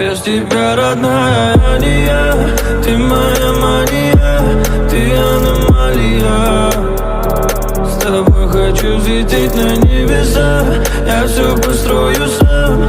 без тебя, родная, я не я. Ты моя мания, ты аномалия. С тобой хочу взлететь на небеса. Я все построю сам.